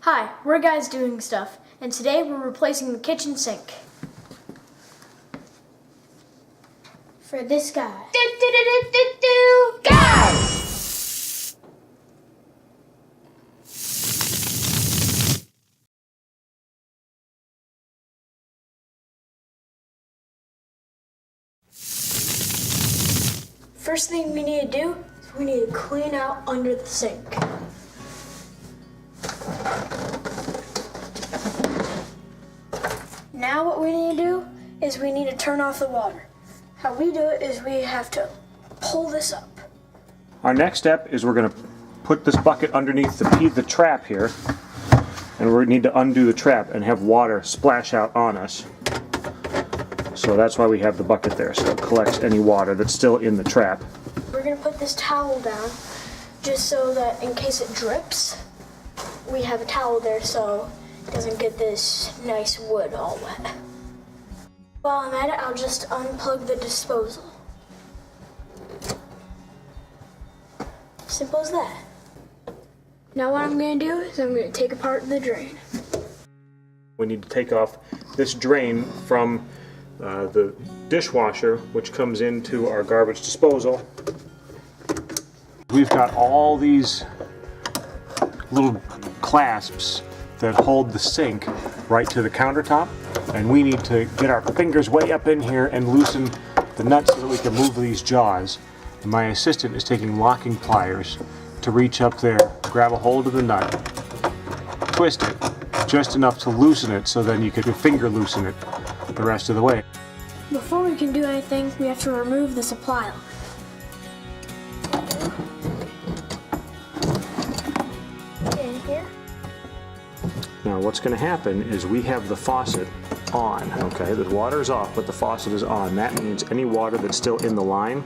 Hi, we're guys doing stuff, and today we're replacing the kitchen sink. For this guy. Go! First thing we need to do is we need to clean out under the sink. Now what we need to do is we need to turn off the water. How we do it is we have to pull this up. Our next step is we're going to put this bucket underneath the trap here, and we need to undo the trap and have water splash out on us. So that's why we have the bucket there, so it collects any water that's still in the trap. We're going to put this towel down just so that in case it drips, we have a towel there so it doesn't get this nice wood all wet. While I'm at it, I'll just unplug the disposal. Simple as that. Now what I'm going to do is I'm going to take apart the drain. We need to take off this drain from the dishwasher, which comes into our garbage disposal. We've got all these little clasps that hold the sink right to the countertop, and we need to get our fingers way up in here and loosen the nuts so that we can move these jaws. And my assistant is taking locking pliers to reach up there, grab a hold of the nut, twist it just enough to loosen it so then you can finger loosen it the rest of the way. Before we can do anything, we have to remove the supply line. In here. Now what's going to happen is we have the faucet on, okay? The water's off, but the faucet is on. That means any water that's still in the line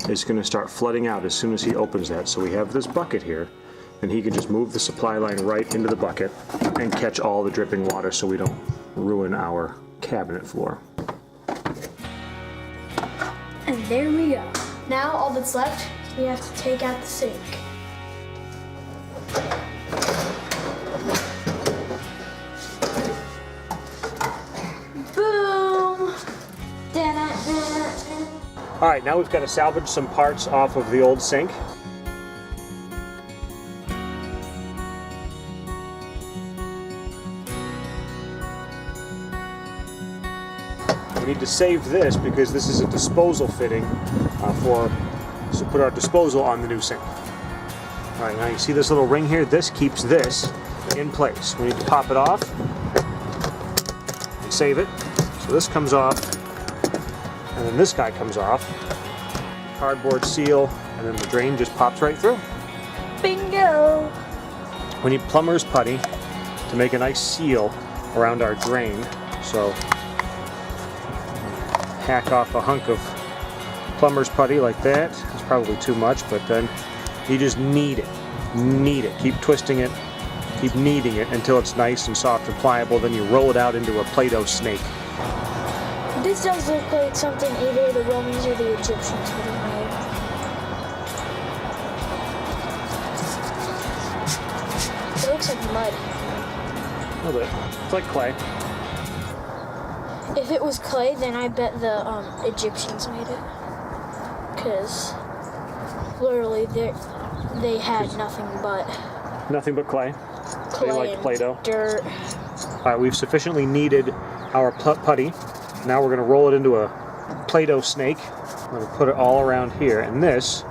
is going to start flooding out as soon as he opens that. So we have this bucket here, and he can just move the supply line right into the bucket and catch all the dripping water so we don't ruin our cabinet floor. And there we go. Now all that's left, we have to take out the sink. Boom! All right, now we've got to salvage some parts off of the old sink. We need to save this because this is a disposal fitting to put our disposal on the new sink. All right, now you see this little ring here? This keeps this in place. We need to pop it off and save it. So this comes off, and then this guy comes off. Cardboard seal, and then the drain just pops right through. Bingo! We need plumber's putty to make a nice seal around our drain. So hack off a hunk of plumber's putty like that. It's probably too much, but then you just knead it. Knead it. Keep twisting it. Keep kneading it until it's nice and soft and pliable. Then you roll it out into a Play-Doh snake. This does look like something either the Romans or the Egyptians would have made. It looks like mud. A little bit. It's like clay. If it was clay, then I bet the Egyptians made it. Because literally they had nothing but clay. clay They like and Play-Doh. dirt. All right, we've sufficiently kneaded our putty. Now we're going to roll it into a Play-Doh snake. We're going to put it all around here, and this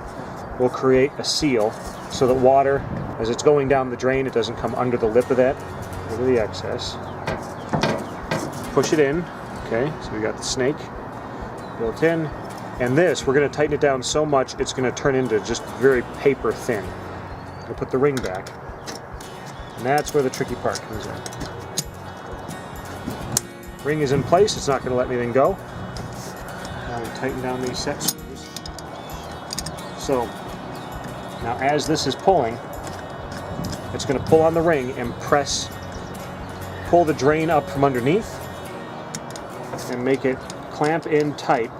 will create a seal so that water, as it's going down the drain, it doesn't come under the lip of that, under the excess. Push it in. Okay, so we got the snake built in, and this, we're going to tighten it down so much it's going to turn into just very paper thin. We'll put the ring back, and that's where the tricky part comes in. Ring is in place, it's not going to let anything go. Now we tighten down these set screws. So, now as this is pulling, it's going to pull on the ring and pull the drain up from underneath and make it clamp in tight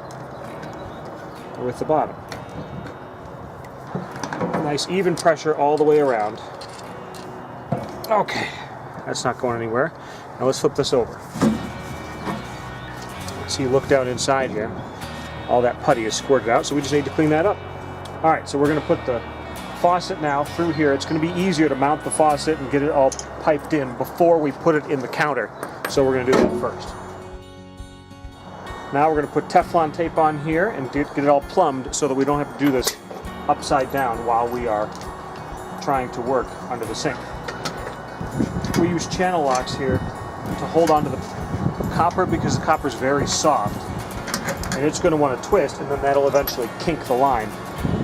with the bottom. Nice even pressure all the way around. Okay, That's not going anywhere. Now let's flip this over. So you look down inside here. All that putty is squirted out, so we just need to clean that up. All right, so we're going to put the faucet now through here. It's going to be easier to mount the faucet and get it all piped in before we put it in the counter. So we're going to do that first. Now we're going to put Teflon tape on here and get it all plumbed so that we don't have to do this upside down while we are trying to work under the sink. We use channel locks here to hold onto the copper because the copper is very soft and it's going to want to twist, and then that'll eventually kink the line.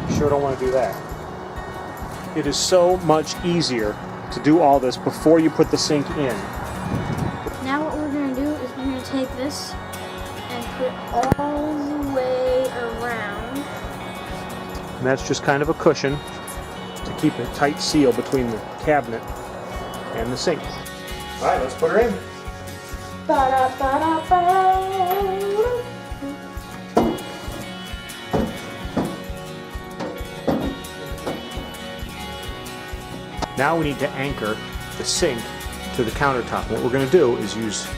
You sure don't want to do that. It is so much easier to do all this before you put the sink in. Now what we're going to do is we're going to take this and put it all the way around. And that's just kind of a cushion to keep a tight seal between the cabinet and the sink. All right, let's put her in. Ba-da-ba-da-ba. Now we need to anchor the sink to the countertop. What we're going to do is use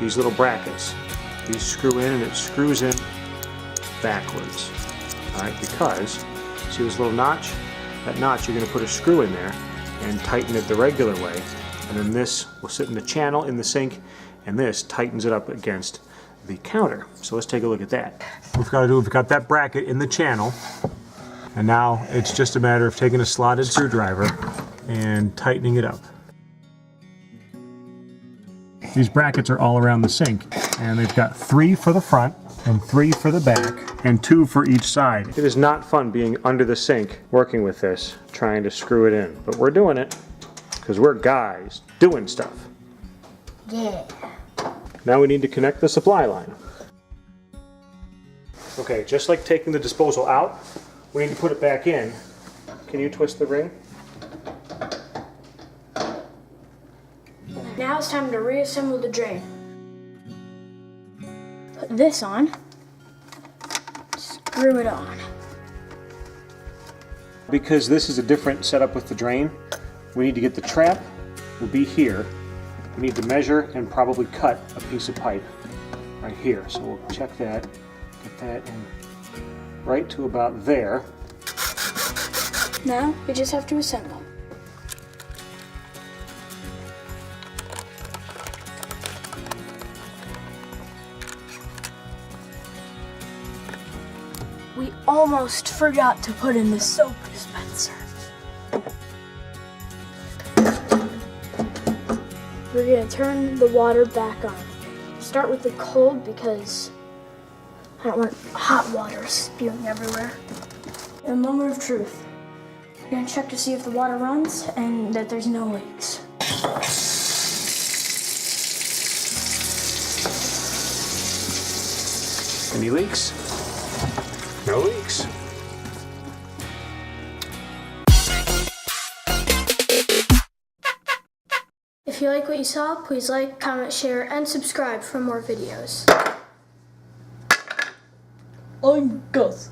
these little brackets. These screw in and it screws in backwards. All right, because see this little notch? That notch, you're going to put a screw in there and tighten it the regular way. And then this will sit in the channel in the sink, and this tightens it up against the counter. So let's take a look at that. We've got that bracket in the channel, and now it's just a matter of taking a slotted screwdriver and tightening it up. These brackets are all around the sink, and they've got 3 for the front and 3 for the back and 2 for each side. It is not fun being under the sink working with this, trying to screw it in, but we're doing it because we're guys doing stuff. Yeah. Now we need to connect the supply line. Okay, just like taking the disposal out, we need to put it back in. Can you twist the ring? Now it's time to reassemble the drain. Put this on. Screw it on. Because this is a different setup with the drain, we need to get the trap, will be here. We need to measure and probably cut a piece of pipe right here. So we'll check that, get that in right to about there. Now we just have to assemble. We almost forgot to put in the soap dispenser. We're going to turn the water back on. Start with the cold because I don't want hot water spewing everywhere. A moment of truth. We're going to check to see if the water runs and that there's no leaks. Any leaks? No leaks. If you like what you saw, please like, comment, share, and subscribe for more videos. I'm Gus.